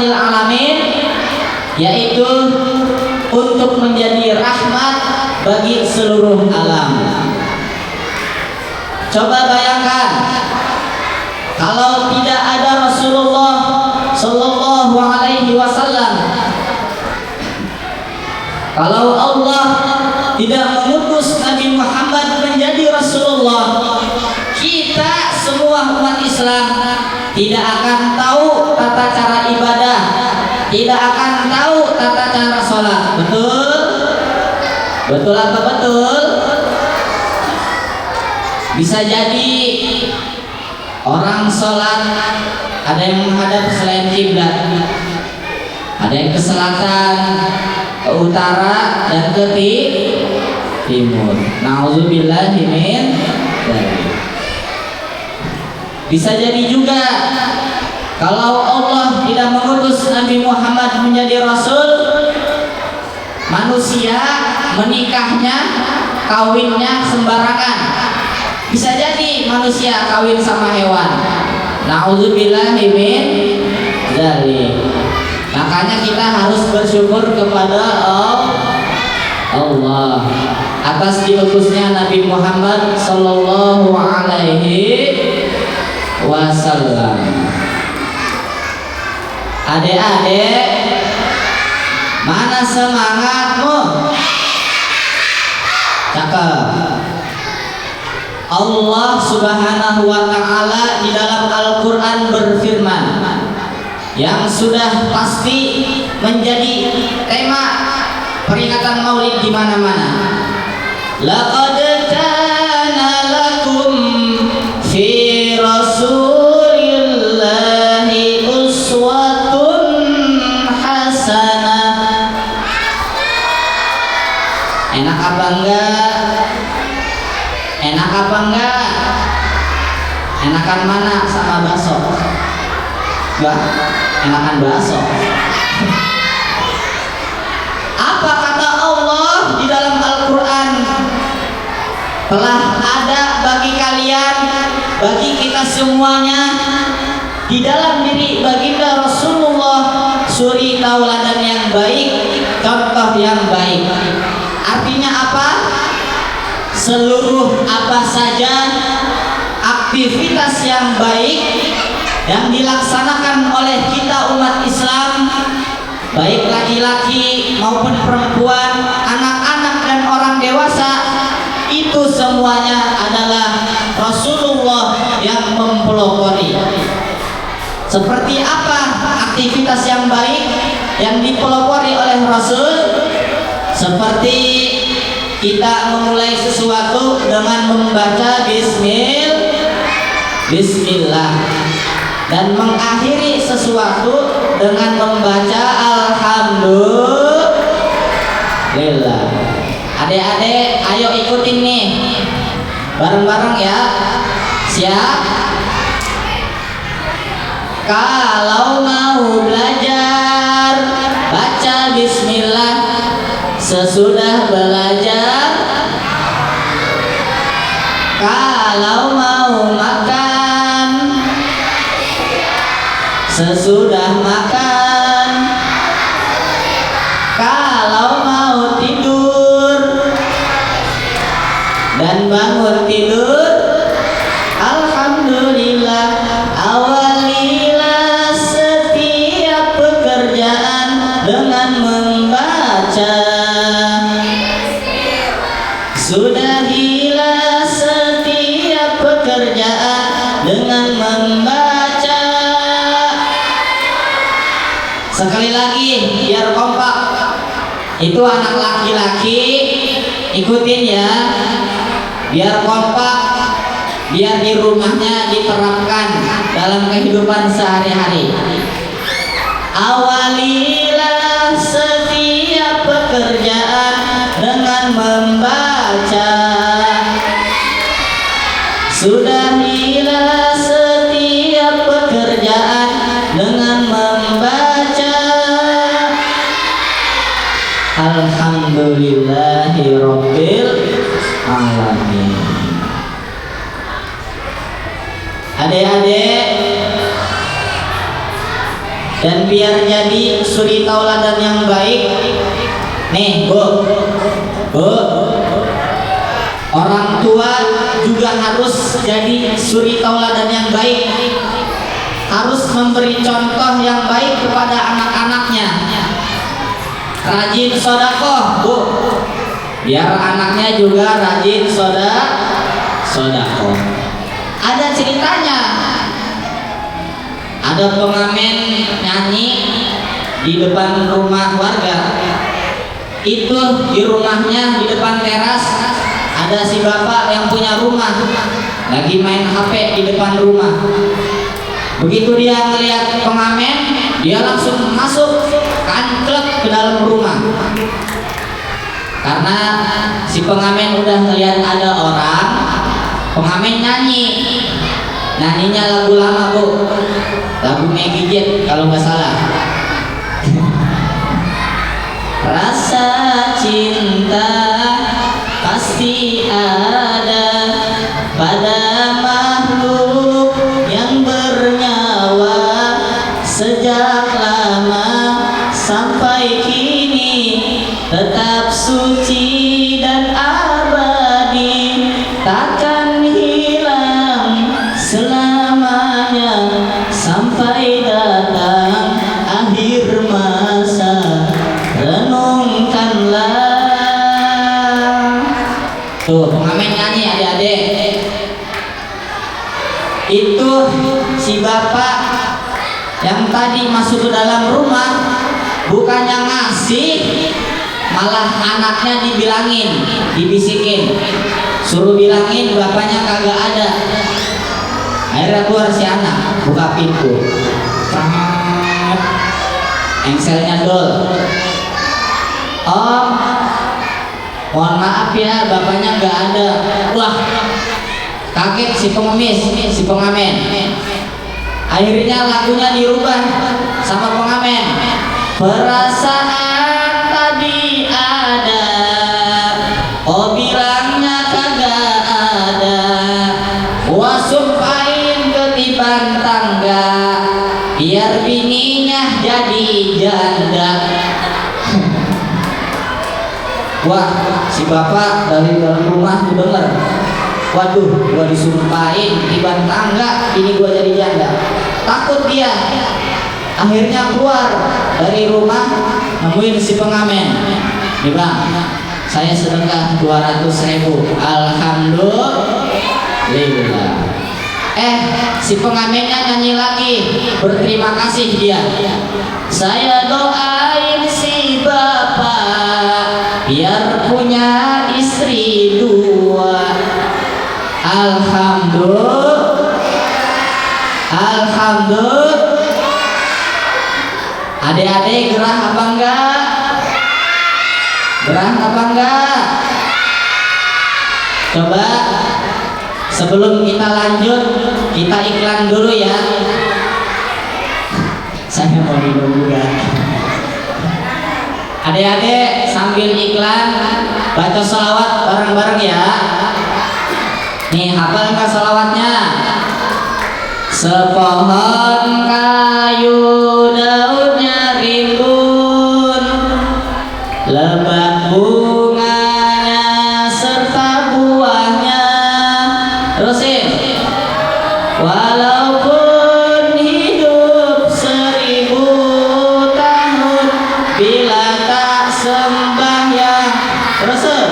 lil alamin, yaitu untuk menjadi rahmat bagi seluruh alam. Coba bayangkan kalau tidak ada Rasulullah Sallallahu Alaihi Wasallam, kalau Allah tidak mengutus Nabi Muhammad menjadi Rasulullah, kita semua umat Islam tidak akan tahu tata cara ibadah, tidak akan tahu tata cara sholat. Betul? Betul apa betul? Bisa jadi orang sholat ada yang menghadap selain kiblat, ada yang ke selatan, ke utara, dan ke timur. Nauzubillahi min dzalik. Bisa jadi juga kalau Allah tidak mengutus Nabi Muhammad menjadi Rasul, manusia menikahnya, kawinnya sembarangan. Bisa jadi manusia kawin sama hewan. Nauzubillahi min dzalik. Makanya kita harus bersyukur kepada Allah atas diutusnya Nabi Muhammad Sallallahu Alaihi Wasallam. Adik-adik, mana semangatmu? Cakep. Allah Subhanahu wa Ta'ala di dalam Al-Quran berfirman, yang sudah pasti menjadi tema peringatan Maulid di mana-mana. Laqad kana lakum fi Rasulillahi uswatun hasanah. Enak apa enggak? Enak apa enggak? Enakan mana sama bakso? Enggak, enakan bakso. Apa kata Allah di dalam Al-Quran? Telah ada bagi kalian, bagi kita semuanya, di dalam diri baginda Rasulullah suri tauladan yang baik, contoh yang baik. Artinya apa? Seluruh apa saja aktivitas yang baik yang dilaksanakan oleh kita umat Islam, baik laki-laki maupun perempuan, anak-anak dan orang dewasa, itu semuanya adalah Rasulullah yang mempelopori. Seperti apa aktivitas yang baik yang dipelopori oleh Rasul? Seperti kita memulai sesuatu dengan membaca Bismillah, dan mengakhiri sesuatu dengan membaca Alhamdulillah. Adik-adik, ayo ikutin nih bareng-bareng ya. Siap? Kalau mau belajar, baca Bismillah. Sesudah belajar, kalau mau makan, sesudah makan, kalau mau tidur dan bangun tidur, alhamdulillah. Awalilah setiap pekerjaan dengan membaca, sudahilah setiap pekerjaan dengan membaca. Sekali lagi biar kompak. Itu anak laki-laki, ikutin ya. Biar kompak, biar di rumahnya diterapkan dalam kehidupan sehari-hari. Awalilah setiap pekerjaan dengan membaca, sudahilah setiap pekerjaan dengan membaca. Alhamdulillahirabbil alamin. Adik-adik, Dan biar jadi suri tauladan yang baik, nih Bu, orang tua juga harus jadi suri tauladan yang baik, harus memberi contoh yang baik kepada anak-anaknya. Rajin sodakoh Bu, biar anaknya juga rajin sodakoh. Ada ceritanya, ada pengamen nyanyi di depan rumah warga. Itu di rumahnya, di depan teras ada si bapak yang punya rumah lagi main HP di depan rumah. Begitu dia melihat pengamen, dia langsung masuk kanklek ke dalam rumah. Karena si pengamen udah melihat ada orang, pengamen nyanyinya lagu lama Bu, lagu Maggie Jet kalau nggak salah. Rasa cinta pasti ada pada makhluk yang bernyawa, sejak lama sampai kini tetap suci dan abadi, takkan hilang selamanya sampai datang akhir masa. Renungkanlah. Tuh pengamen nyanyi adik-adik. Itu si bapak yang tadi masuk ke dalam rumah, bukannya ngasih, malah anaknya dibilangin, dibisikin, suruh bilangin bapaknya kagak ada. Akhirnya keluar si anak, buka pintu, engselnya dol. Om, mohon maaf ya, bapaknya nggak ada. Wah, kaget si pengemis, si pengamen. Akhirnya lagunya dirubah sama pengamen. Perasaan tadi ada, oh bilangnya kagak ada. Wah sumpahin ketiban tangga, biar bininya jadi janda. Wah, si bapak dari dalam rumah tuh denger, waduh, gua disumpahin tiban tangga, ini gua jadi janda. Takut dia, akhirnya keluar dari rumah, nemuin si pengamen. Nih bang, saya sedekah 200.000. Alhamdulillah. Si pengamennya nyanyi lagi, berterima kasih dia. Saya doain si bapak biar punya istri 2. Alhamdulillah. Adik-adik gerah apa enggak? Gerah apa enggak? Coba sebelum kita lanjut, kita iklan dulu ya. Saya mau minum juga. Adik-adik sambil iklan baca sholawat bareng-bareng ya. Nih, hafal nggak sholawatnya? Sepohon kayu daunnya rimbun, lebat bunganya serta buahnya. Terusin. Walaupun hidup 1000 tahun, bila tak sembahyang. Terusin.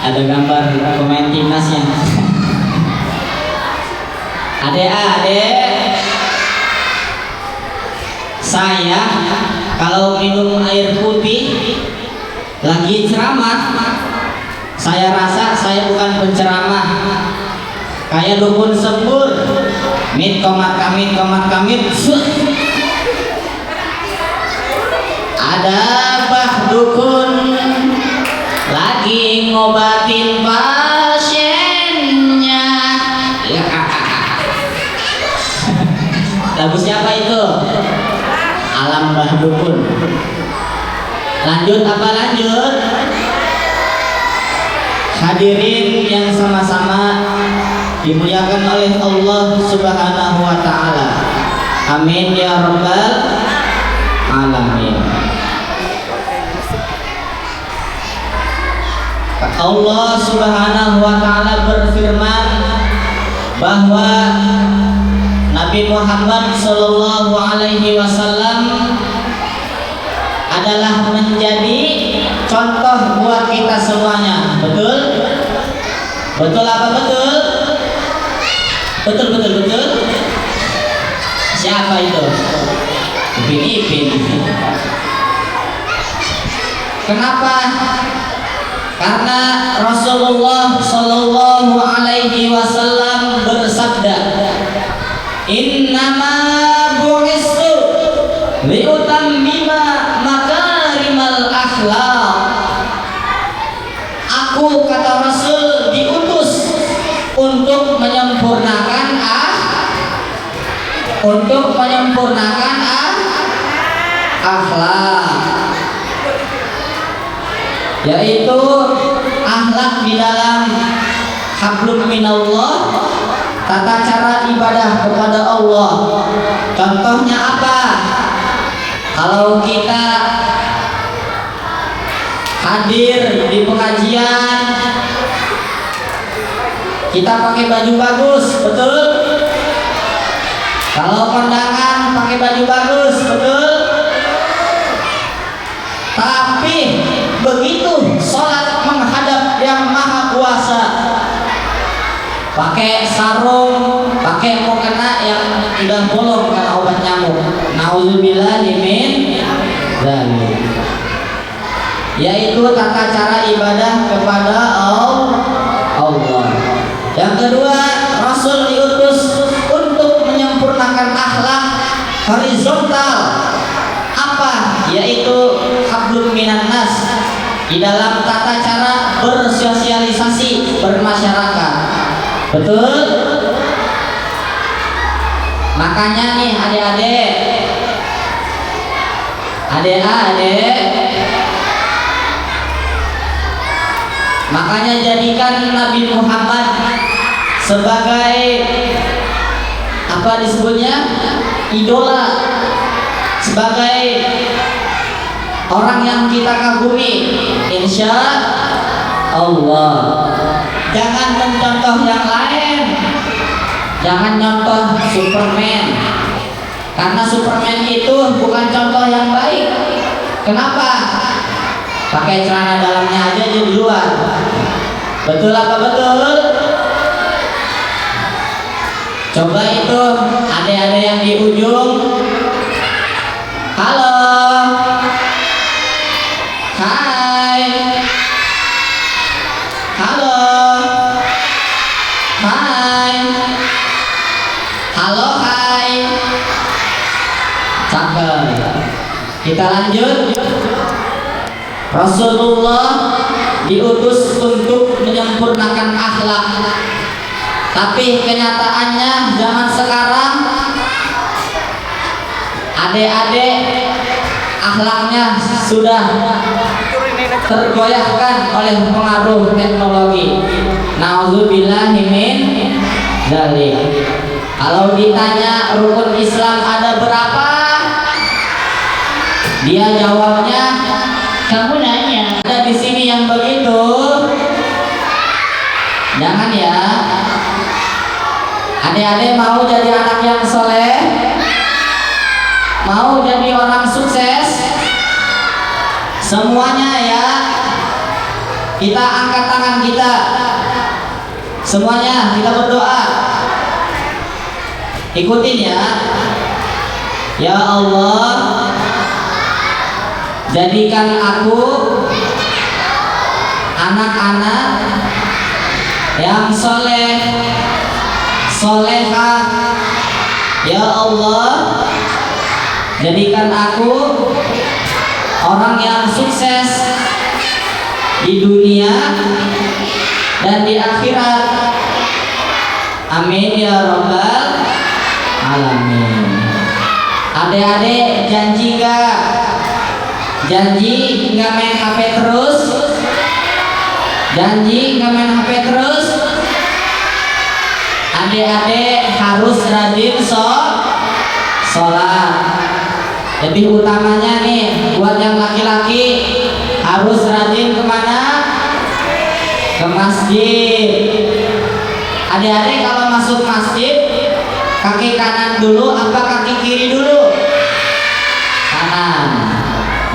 Ada gambar pemain timnasnya. Adik-adik, saya kalau minum air putih lagi ceramah, saya rasa saya bukan penceramah, kayak dukun sembur, mit komat kamit. Ada bah dukun lagi ngobatin pasiennya. Lagu siapa itu? Alam Bah Dukun. Lanjut apa lanjut? Hadirin yang sama-sama dimuliakan oleh Allah Subhanahu wa taala. Amin ya rabbal alamin. Allah Subhanahu wa taala berfirman bahwa Nabi Muhammad sallallahu alaihi wasallam adalah menjadi contoh buat kita semuanya. Betul? Betul apa betul? Betul. Siapa itu? Ipin. Kenapa? Karena Rasulullah sallallahu alaihi wasallam bersabda, "Innama bu'istu liutammima makarimal akhlaq." Aku, kata Rasul, diutus untuk menyempurnakan akhlak, yaitu akhlak di dalam hablum minallah, tata cara ibadah kepada Allah. Contohnya apa? Kalau kita hadir di pengajian, kita pakai baju bagus, betul? Kalau kondangan pakai baju bagus, betul? Tapi begitu sholat menghadap yang maha kuasa, pakai sarung, pakai mukena yang udah bolong karena obat nyamuk. Nauzubillahi min dzalik. Yaitu tata cara ibadah kepada Allah. Yang kedua, Rasul diutus untuk menyempurnakan akhlak horizontal. Apa? Yaitu hablum minan nas, di dalam tata cara bersosialisasi, bermasyarakat. Betul? Makanya nih adik-adik, makanya jadikan Nabi Muhammad sebagai apa disebutnya? Idola, sebagai orang yang kita kagumi. Insya Allah. Jangan mencontoh yang lain, jangan contoh Superman, karena Superman itu bukan contoh yang baik. Kenapa? Pakai celana dalamnya aja di luar. Betul apa betul? Coba itu adik-adik yang di ujung. Halo, hai, halo, hai, halo, hai. Cakep. Kita lanjut. Rasulullah diutus untuk menyempurnakan akhlak. Tapi kenyataannya zaman sekarang adik-adik akhlaknya sudah tergoyahkan oleh pengaruh teknologi. Nauzubillahi min dzalik. Kalau ditanya rukun Islam ada berapa, dia jawabnya, kamu nanya ada di sini yang begitu? Jangan ya. Adik-adik mau jadi anak yang soleh, mau jadi orang sukses, semuanya ya Kita angkat tangan kita. Semuanya kita berdoa. Ikutin ya. Ya Allah, jadikan aku anak-anak yang soleh, solehah. Ya Allah, jadikan aku orang yang sukses di dunia dan di akhirat. Amin ya rabbal alamin. Adik-adik janji gak? Janji nggak main HP terus? Janji nggak main HP terus? Adik-adik harus rajin sholat. Lebih utamanya nih buat yang laki-laki harus rajin kemana? Ke masjid. Adik-adik kalau masuk masjid kaki kanan dulu apa kaki kiri dulu? Kanan.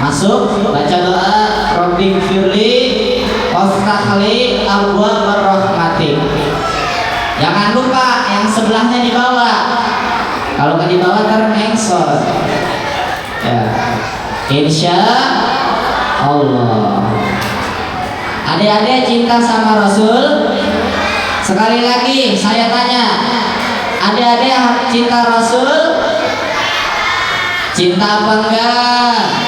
Masuk baca doa Rabbi firli waftahli abwaab rahmatik. Jangan lupa yang sebelahnya di bawah. Kalau nggak di bawah termengsot. Ya. Insya Allah. Adik-adik cinta sama Rasul. Sekali lagi saya tanya, adik-adik cinta Rasul? Cinta apa enggak?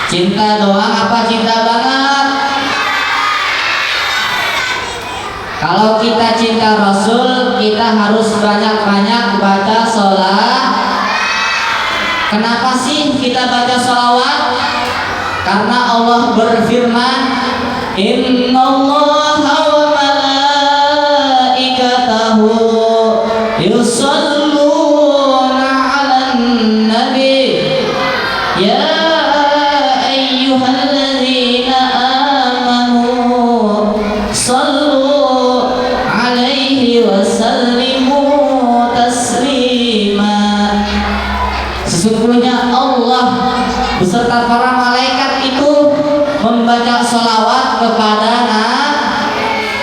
Cinta doang apa cinta banget? Kalau kita cinta Rasul, kita harus banyak-banyak baca sholat. Kenapa sih kita baca sholawat? Karena Allah berfirman, Innallaha wa malaikatahu yusalluna 'alan nabi ya ayyuhalladzina amanu sallu 'alaihi wa sallimu taslima. Sesungguhnya Allah beserta para malaikat itu membaca sholawat kepada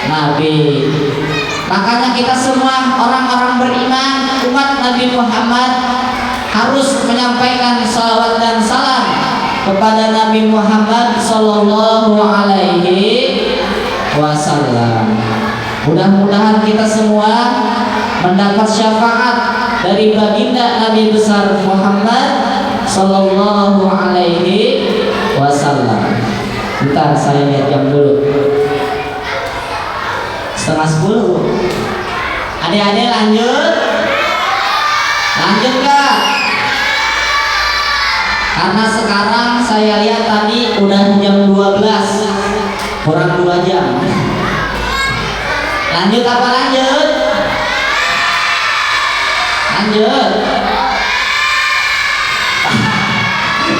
Nabi. Makanya kita semua orang-orang beriman umat Nabi Muhammad harus menyampaikan sholawat dan salam kepada Nabi Muhammad Sallallahu Alaihi Wasallam. Mudah-mudahan kita semua mendapat syafaat dari baginda Nabi besar Muhammad Sallallahu Alaihi Wasallam. Bentar, saya lihat jam dulu. 9:30. Adik-adik lanjut gak? Karena sekarang saya lihat tadi udah jam 12 kurang 2 jam. Lanjut apa lanjut? Lanjut.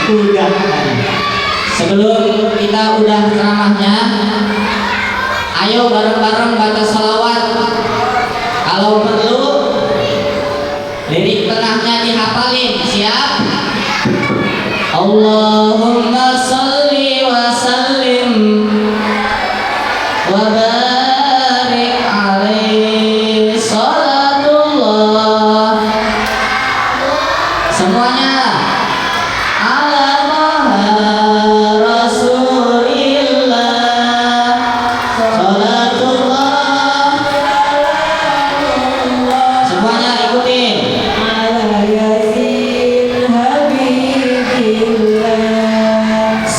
Udah. Sebelum kita udah ceramahnya, ayo bareng-bareng baca sholawat. Kalau perlu lirik tengahnya dihafalin. Siap? Allahumma sholli wa sallim wa barik alaihi salatullah. Semuanya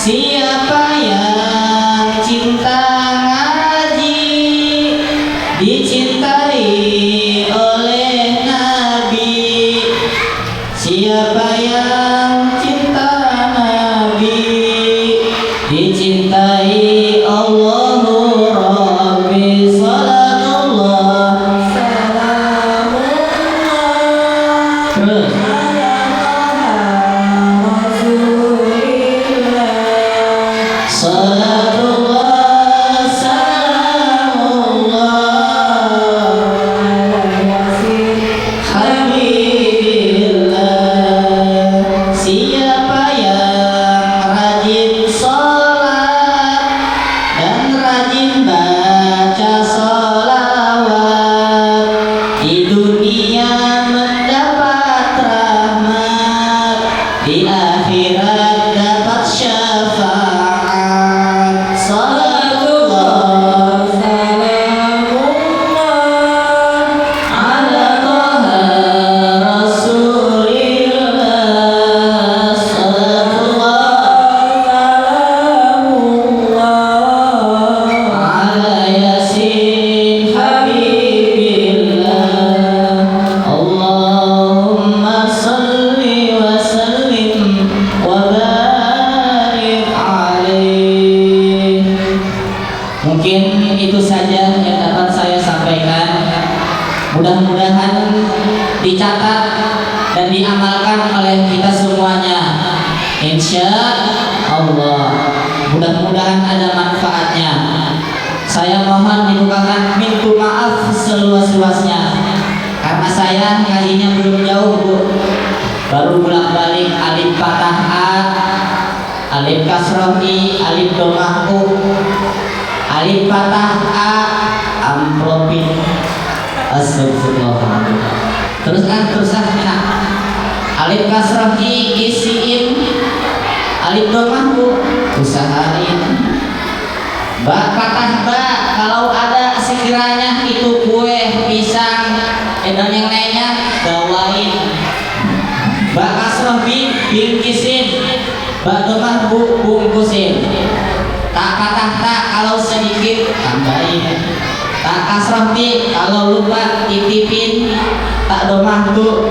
siapa yang cinta ngaji rajin baca sholawat, di dunia mendapat rahmat, di akhirat dapat syafaat. Salatullah salamullah ala toha rasulillah. Salatullah salamullah ala yasin habibillah. Allahumma salli wa sallim wa barik alaih. Mungkin itu saja yang dapat saya sampaikan. Mudah-mudahan dicatat dan diamalkan oleh kita semuanya, insya Allah. Mudah-mudahan ada manfaatnya. Saya mohon dibukakan pintu maaf seluas-luasnya, karena saya ngajinya belum jauh, Bu. Baru bolak-balik alif fathah A, alif kasroh I, alif domah U, alif fathah A, amplopin. Astagfirullah. Teruskan. Nah. Alif kasroh I, isiin. Alif domah U, usahain. Ba fathah ba, kalau ada sekiranya itu kue, pisang, dan yang lainnya bawain. Ba kasroh bi, bingkisin. Ba domah bu, bungkusin. Tak fathah tak, kalau sedikit tambahin. Tak kasroh ti, kalau lupa titipin. Tak domah bu,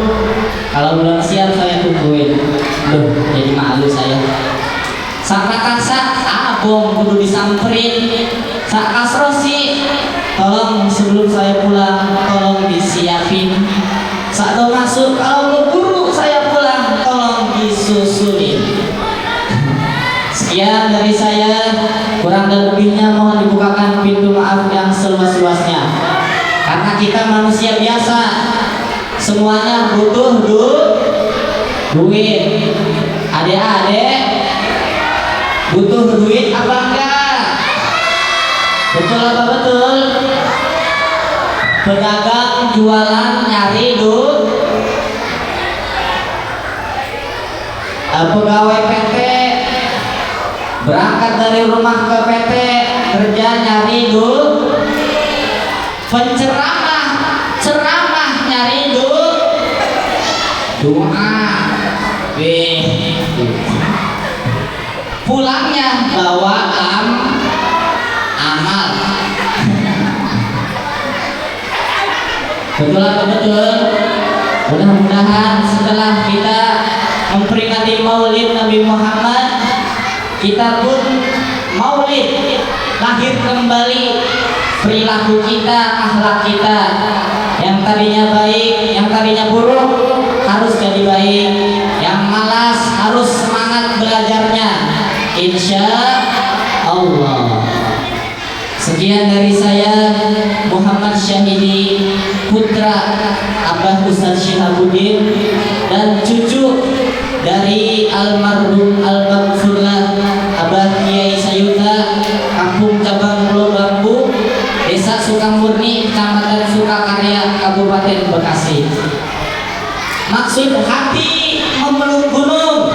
kalau belum siap saya tungguin. Loh, jadi malu saya. Sak fathah sak, abong kudu disamperin. Sak kasroh sih, tolong sebelum saya pulang tolong disiapin. Sak domah masuk, kalau buru saya pulang tolong disusulin. Sekian dari saya, kurang dan lebihnya mohon dibukakan pintu maaf yang seluas-luasnya. Karena kita manusia biasa, semuanya butuh duit. Adik-adik butuh duit apa enggak? Betul apa betul? Pedagang jualan nyari duit. Pegawai PT berangkat dari rumah ke PT kerja nyari duit. Penceramah nyari duit. Doa. Pulangnya bawa amal. Betul atau betul? Mudah-mudahan setelah kita memperingati Maulid Nabi Muhammad, kita pun Maulid lahir kembali perilaku kita, akhlak kita yang tadinya baik, yang tadinya buruk harus jadi baik, yang malas harus semangat belajarnya, insya Allah. Sekian dari saya, Muhammad Syahidi, putra Abah Ustadz Syihabuddin dan cucu dari almarhum al-maghfurlah Abah Kiai Sayuta, Kampung Cabang Pulau Bambu, Desa Sukamurni, Kecamatan Sukakarya, Kabupaten Bekasi. Maksud hati memeluk gunung.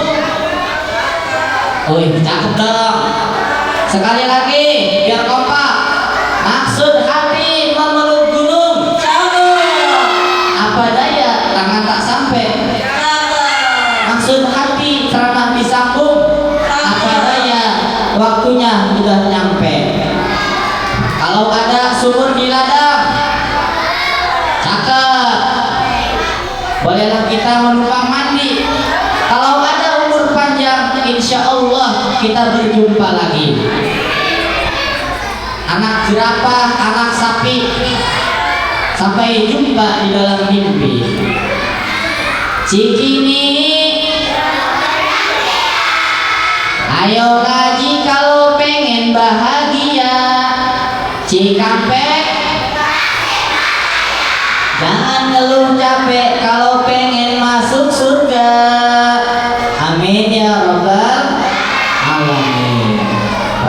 Cakep dong. Sekali lagi biar kompak. Maksud hati memeluk gunung. Apa daya tangan tak sampai. Maksud hati ceramah disambung. Apa daya waktunya sudah nyampe. Kalau ada sumur di ladang, cakep. Bolehlah kita menumpang mandi. Kalau ada umur panjang, insya Allah kita berjumpa lagi. Anak jerapah, anak sapi, sampai jumpa di dalam mimpi. Cikini, ayo ngaji kalau pengen bahagia. Cikampek, jangan ngeluh capek kalau pengen masuk surga. Amin ya rabbal alamin.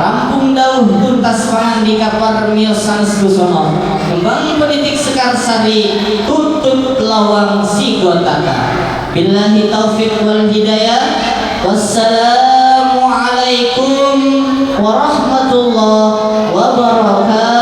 rampung dauh tuntas pangandika parmiyos sanes kusono kembang politik Sekar Sari tutut lawang sigotaka. Billahi taufiq wal hidayah. Wassalamualaikum warahmatullahi wabarakatuh.